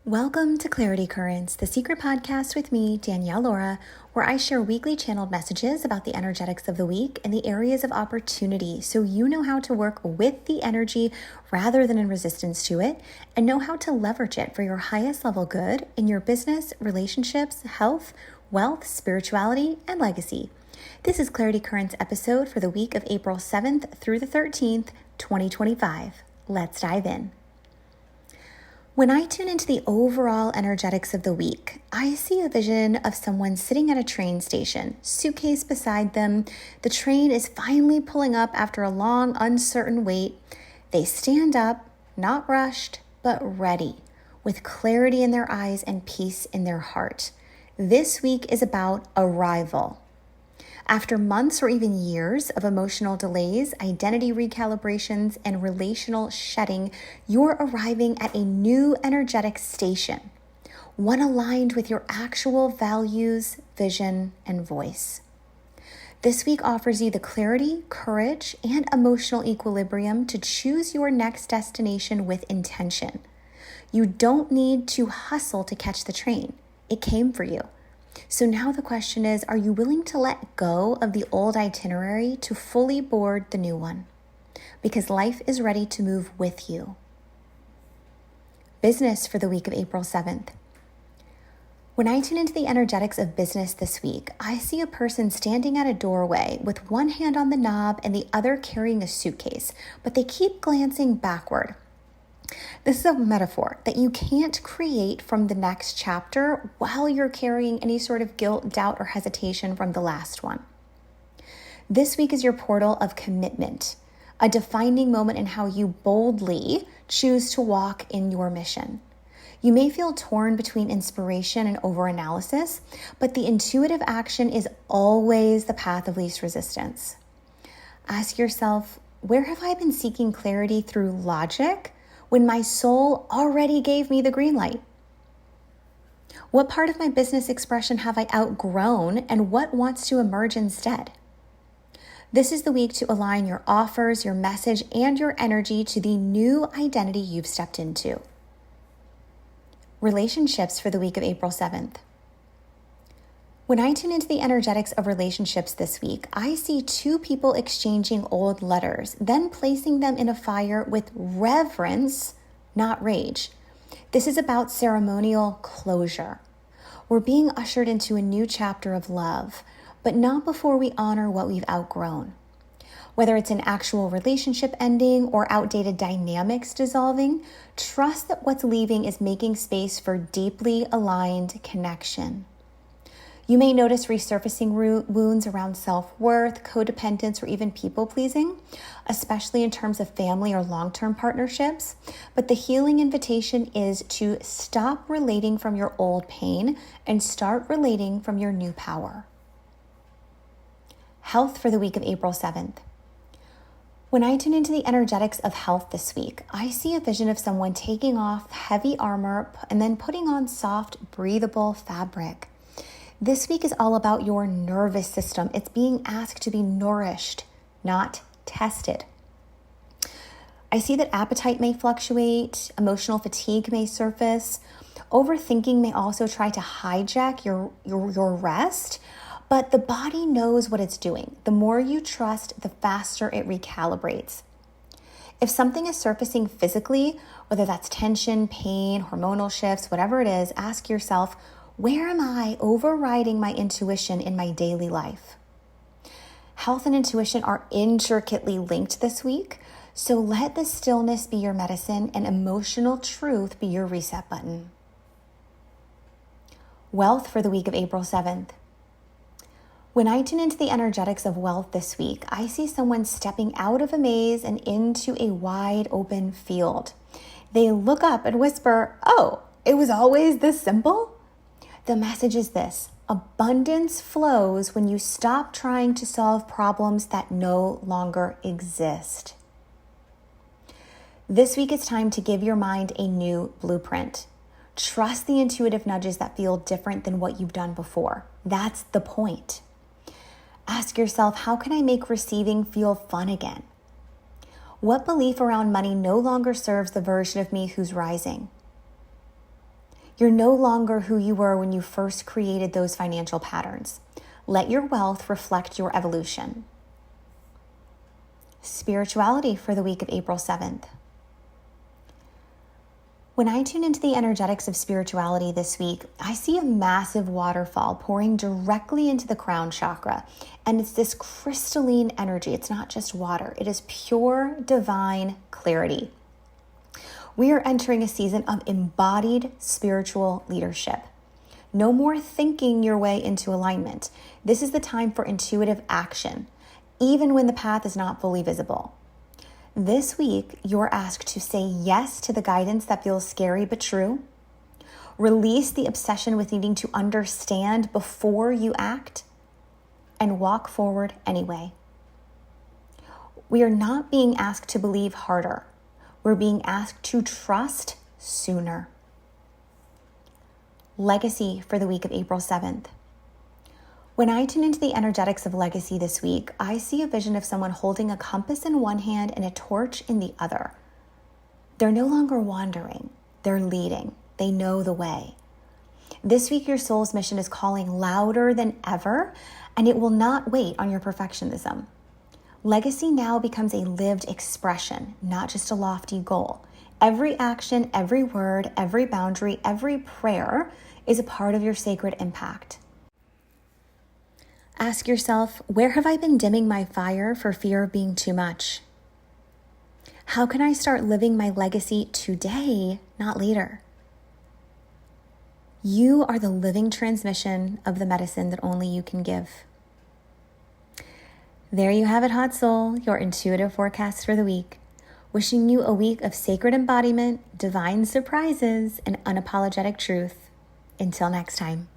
Welcome to Clarity Currents, the secret podcast with me, 𝙗𝙗𝙨, where I share weekly channeled messages about the energetics of the week and the areas of opportunity so you know how to work with the energy rather than in resistance to it, and know how to leverage it for your highest level good in your business, relationships, health, wealth, spirituality, and legacy. This is Clarity Currents episode for the week of April 7th through the 13th, 2025. Let's dive in. When I tune into the overall energetics of the week, I see a vision of someone sitting at a train station, suitcase beside them. The train is finally pulling up after a long, uncertain wait. They stand up, not rushed, but ready, with clarity in their eyes and peace in their heart. This week is about arrival. After months or even years of emotional delays, identity recalibrations, and relational shedding, you're arriving at a new energetic station, one aligned with your actual values, vision, and voice. This week offers you the clarity, courage, and emotional equilibrium to choose your next destination with intention. You don't need to hustle to catch the train. It came for you. So now the question is, are you willing to let go of the old itinerary to fully board the new one? Because life is ready to move with you. Business for the week of April 7th. When I tune into the energetics of business this week, I see a person standing at a doorway with one hand on the knob and the other carrying a suitcase, but they keep glancing backward. This is a metaphor that you can't create from the next chapter while you're carrying any sort of guilt, doubt, or hesitation from the last one. This week is your portal of commitment, a defining moment in how you boldly choose to walk in your mission. You may feel torn between inspiration and overanalysis, but the intuitive action is always the path of least resistance. Ask yourself, where have I been seeking clarity through logic when my soul already gave me the green light? What part of my business expression have I outgrown, and what wants to emerge instead? This is the week to align your offers, your message, and your energy to the new identity you've stepped into. Relationships for the week of April 7th. When I tune into the energetics of relationships this week, I see two people exchanging old letters, then placing them in a fire with reverence, not rage. This is about ceremonial closure. We're being ushered into a new chapter of love, but not before we honor what we've outgrown. Whether it's an actual relationship ending or outdated dynamics dissolving, trust that what's leaving is making space for deeply aligned connection. You may notice resurfacing wounds around self-worth, codependence, or even people-pleasing, especially in terms of family or long-term partnerships. But the healing invitation is to stop relating from your old pain and start relating from your new power. Health for the week of April 7th. When I tune into the energetics of health this week, I see a vision of someone taking off heavy armor and then putting on soft, breathable fabric. This week is all about your nervous system. It's being asked to be nourished, not tested. I see that appetite may fluctuate, emotional fatigue may surface, overthinking may also try to hijack your rest, but the body knows what it's doing. The more you trust, the faster it recalibrates. If something is surfacing physically, whether that's tension, pain, hormonal shifts, whatever it is, ask yourself, where am I overriding my intuition in my daily life? Health and intuition are intricately linked this week, so let the stillness be your medicine and emotional truth be your reset button. Wealth for the week of April 7th. When I tune into the energetics of wealth this week, I see someone stepping out of a maze and into a wide open field. They look up and whisper, "Oh, it was always this simple?" The message is this: abundance flows when you stop trying to solve problems that no longer exist. This week it's time to give your mind a new blueprint. Trust the intuitive nudges that feel different than what you've done before. That's the point. Ask yourself, how can I make receiving feel fun again? What belief around money no longer serves the version of me who's rising? You're no longer who you were when you first created those financial patterns. Let your wealth reflect your evolution. Spirituality for the week of April 7th. When I tune into the energetics of spirituality this week, I see a massive waterfall pouring directly into the crown chakra. And it's this crystalline energy. It's not just water. It is pure divine clarity. We are entering a season of embodied spiritual leadership. No more thinking your way into alignment. This is the time for intuitive action, even when the path is not fully visible. This week, you're asked to say yes to the guidance that feels scary but true. Release the obsession with needing to understand before you act, and walk forward anyway. We are not being asked to believe harder. We're being asked to trust sooner. Legacy for the week of April 7th. When I tune into the energetics of legacy this week, I see a vision of someone holding a compass in one hand and a torch in the other. They're no longer wandering. They're leading. They know the way. This week, your soul's mission is calling louder than ever, and it will not wait on your perfectionism. Legacy now becomes a lived expression, not just a lofty goal. Every action, every word, every boundary, every prayer is a part of your sacred impact. Ask yourself, where have I been dimming my fire for fear of being too much? How can I start living my legacy today, not later? You are the living transmission of the medicine that only you can give. There you have it, hot soul, your intuitive forecast for the week. Wishing you a week of sacred embodiment, divine surprises, and unapologetic truth. Until next time.